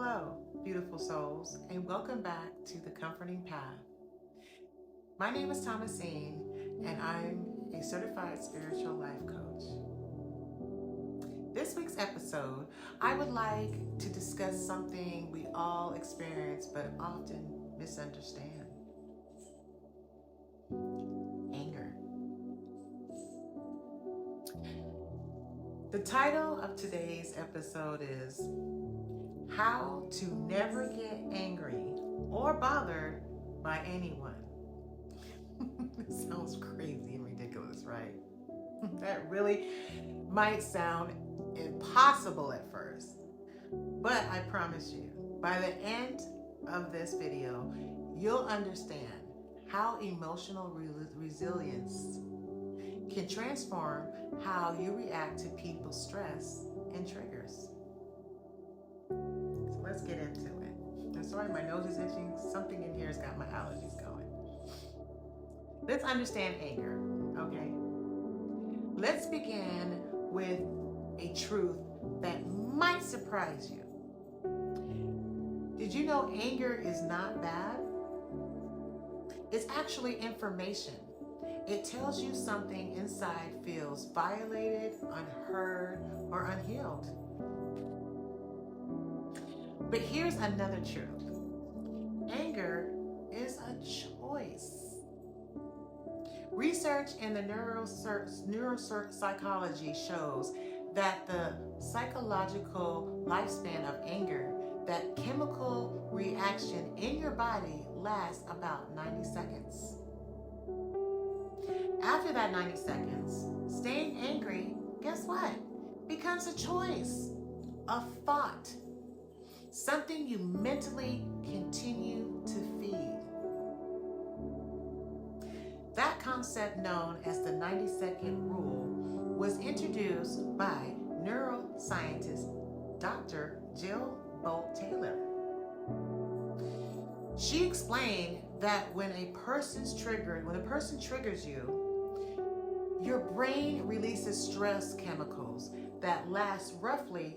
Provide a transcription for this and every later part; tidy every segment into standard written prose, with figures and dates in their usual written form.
Hello, beautiful souls, and welcome back to The Comforting Path. My name is Thomasine, and I'm a certified spiritual life coach. This week's episode, I would like to discuss something we all experience but often misunderstand. Anger. The title of today's episode is How to Never Get Angry or Bothered by Anyone. It sounds crazy and ridiculous, right? That really might sound impossible at first, but I promise you, by the end of this video, you'll understand how emotional resilience can transform how you react to people's stress and triggers. So let's get into it. I'm sorry, my nose is itching. Something in here has got my allergies going. Let's understand anger, okay? Let's begin with a truth that might surprise you. Did you know anger is not bad? It's actually information. It tells you something inside feels violated, unheard, or unhealed. But here's another truth. Anger is a choice. Research in the neuropsychology shows that the psychological lifespan of anger, that chemical reaction in your body, lasts about 90 seconds. After that 90 seconds, staying angry, guess what? Becomes a choice, a thought, something you mentally continue to feed. That concept, known as the 90-second rule, was introduced by neuroscientist Dr. Jill Bolte Taylor. She explained that when a person triggers you, your brain releases stress chemicals that last roughly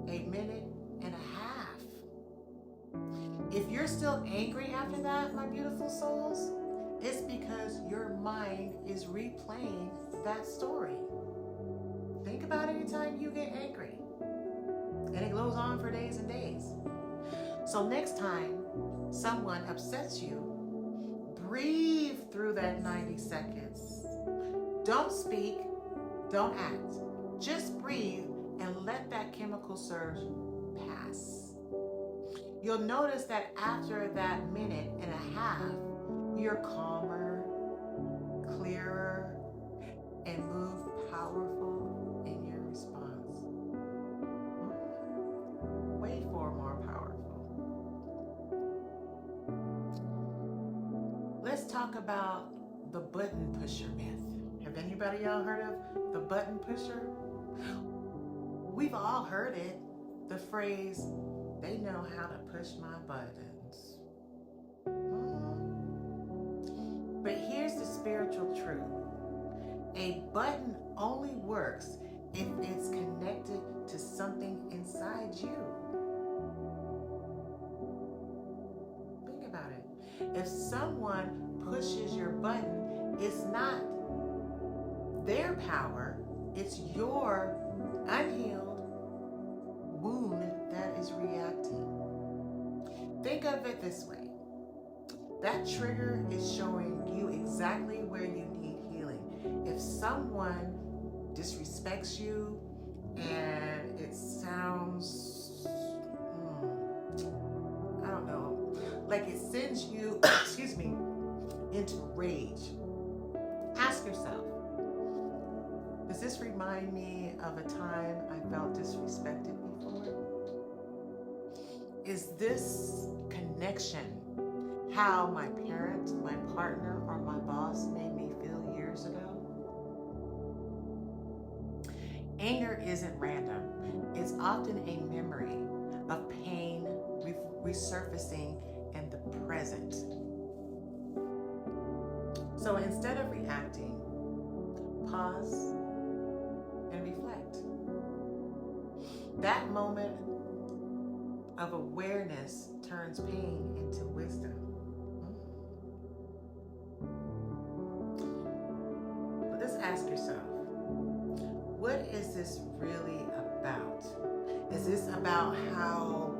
a minute and a half. If you're still angry after that, my beautiful souls, it's because your mind is replaying that story. Think about any time you get angry, and it goes on for days and days. So next time someone upsets you, breathe through that 90 seconds. Don't speak, don't act. Just breathe and let that chemical surge pass. You'll notice that after that minute and a half, you're calmer, clearer, and move powerful in your response. Way far more powerful. Let's talk about the button pusher myth. Have anybody y'all heard of the button pusher? We've all heard it. The phrase, they know how to push my buttons. But here's the spiritual truth. A button only works if it's connected to something inside you. Think about it. If someone pushes your button, it's not their power, it's your unhealed wound that is reacting. Think of it this way. That trigger is showing you exactly where you need healing. If someone disrespects you and it sounds, I don't know, like it sends you, into rage, ask yourself, does this remind me of a time I felt disrespected before? Is this connection how my parent, my partner, or my boss made me feel years ago? Anger isn't random. It's often a memory of pain resurfacing in the present. So instead of reacting, pause and reflect. That moment of awareness turns pain into wisdom. But let's ask yourself, what is this really about? Is this about how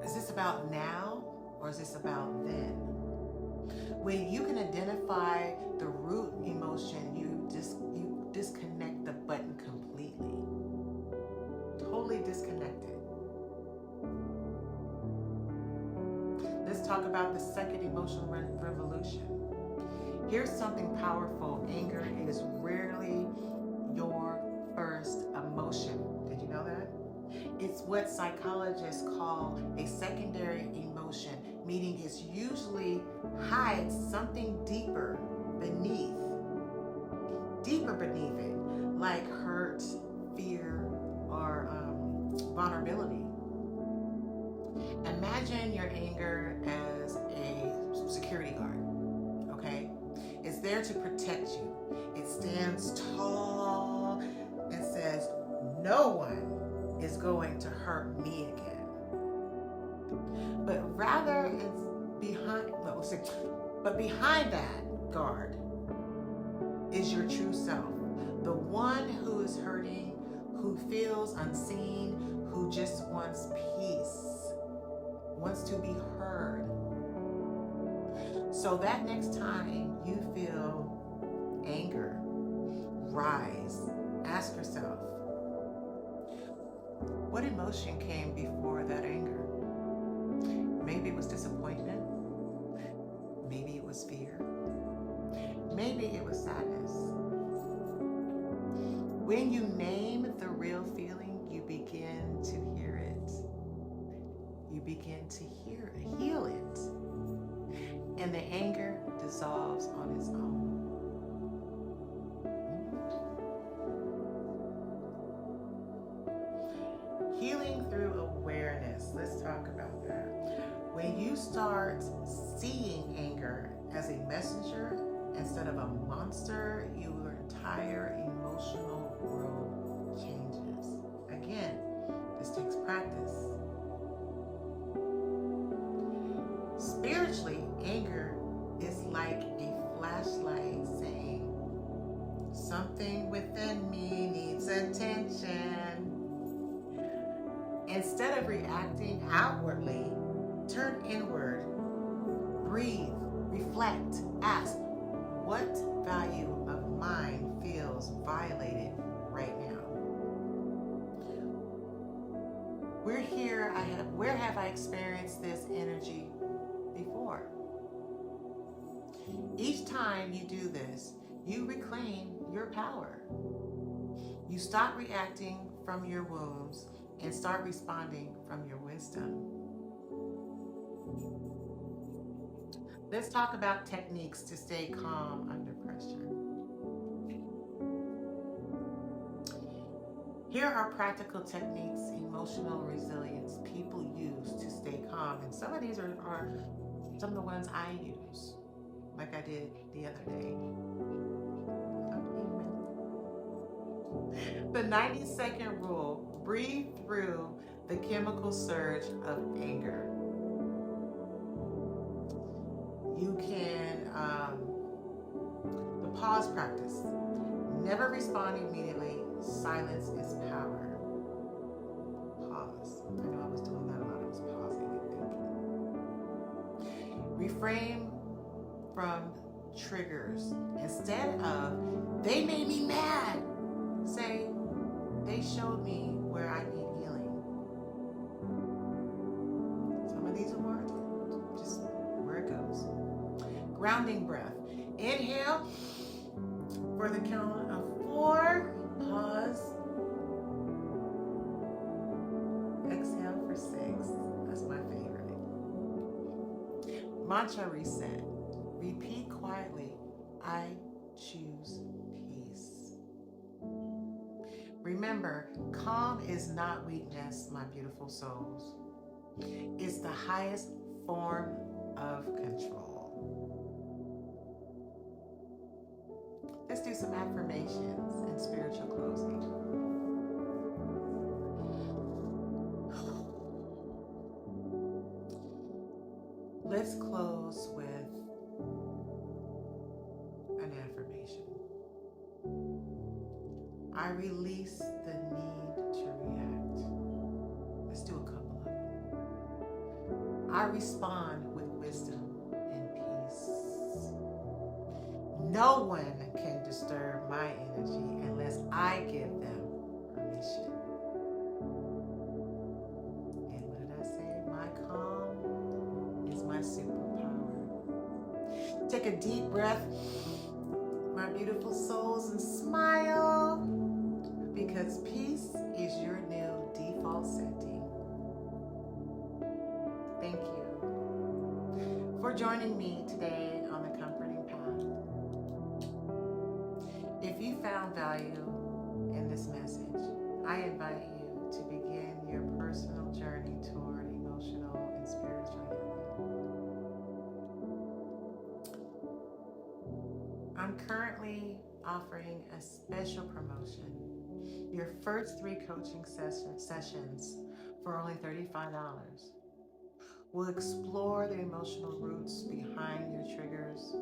is this about now, or is this about then? When you can identify the root emotion, you disconnect the button completely. Totally disconnected. Let's talk about the second emotional revolution. Here's something powerful. Anger is rarely your first emotion. Did you know that? It's what psychologists call a secondary emotion, meaning it's usually hides something deeper beneath it, like hurt, fear, or vulnerability. Imagine your anger as a security guard, okay? It's there to protect you. It stands tall and says, no one is going to hurt me again. But behind that guard is your true self, the one who is hurting, who feels unseen, who just wants peace, wants to be heard. So that next time you feel anger rise, ask yourself, what emotion came before that anger? Maybe it was disappointment. Maybe it was fear. Maybe it was sadness. When you name the real feeling, you begin to hear it. You begin to heal it. And the anger dissolves on its own. Healing through awareness. Let's talk about that. When you start seeing anger as a messenger instead of a monster, your entire emotional world changes. Again, this takes practice. Spiritually, anger is like a flashlight saying, something within me needs attention. Instead of reacting outwardly, turn inward, breathe, reflect, ask, what value of mine feels violated right now? Where have I experienced this energy before? Each time you do this, you reclaim your power. You stop reacting from your wounds and start responding from your wisdom. Let's talk about techniques to stay calm under pressure. Here are practical techniques, emotional resilience people use to stay calm. And some of these are some of the ones I use, like I did the other day. The 90-second rule, breathe through the chemical surge of anger. You can, the pause practice. Never respond immediately. Silence is power. Pause. I know I was doing that a lot. I was pausing and thinking. Refrain from triggers. Instead of, they made me mad, say, they showed me where I need healing. Some of these are words, just where it goes. Grounding breath. Inhale for the count of 4. Pause. Exhale for 6. That's my favorite. Mantra reset. Repeat quietly, I choose peace. Remember, calm is not weakness, my beautiful souls. It's the highest form of control. Let's do some affirmations and spiritual closing. Let's close with an affirmation. I release the need to react. Let's do a couple of them. I respond with wisdom and peace. No one can disturb my energy unless I give them permission. And what did I say? My calm is my superpower. Take a deep breath, my beautiful souls, and smile, because peace is your new default setting. Thank you for joining me today on the Comforting Path. If you found value in this message, I invite you to begin your personal journey toward emotional and spiritual healing. I'm currently offering a special promotion. Your first 3 coaching sessions for only $35 will explore the emotional roots behind your triggers,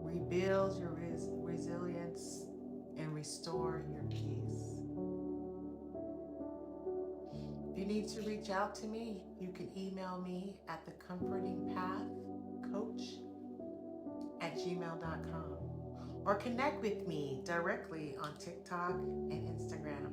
rebuild your resilience, and restore your peace. If you need to reach out to me, you can email me at thecomfortingpathcoach@gmail.com or connect with me directly on TikTok and Instagram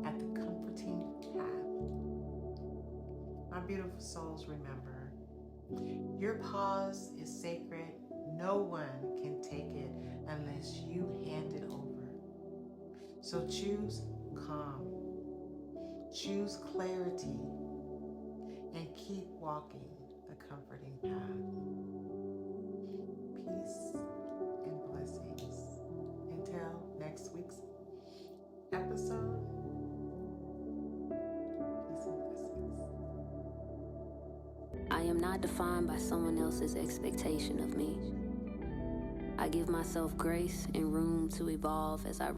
at The Comforting Path. My beautiful souls, remember, your pause is sacred. No one can take it unless you hand it over. So choose calm, choose clarity, and keep walking the comforting path. Peace and blessings. Until next week's episode, peace and blessings. I am not defined by someone else's expectation of me. I give myself grace and room to evolve as I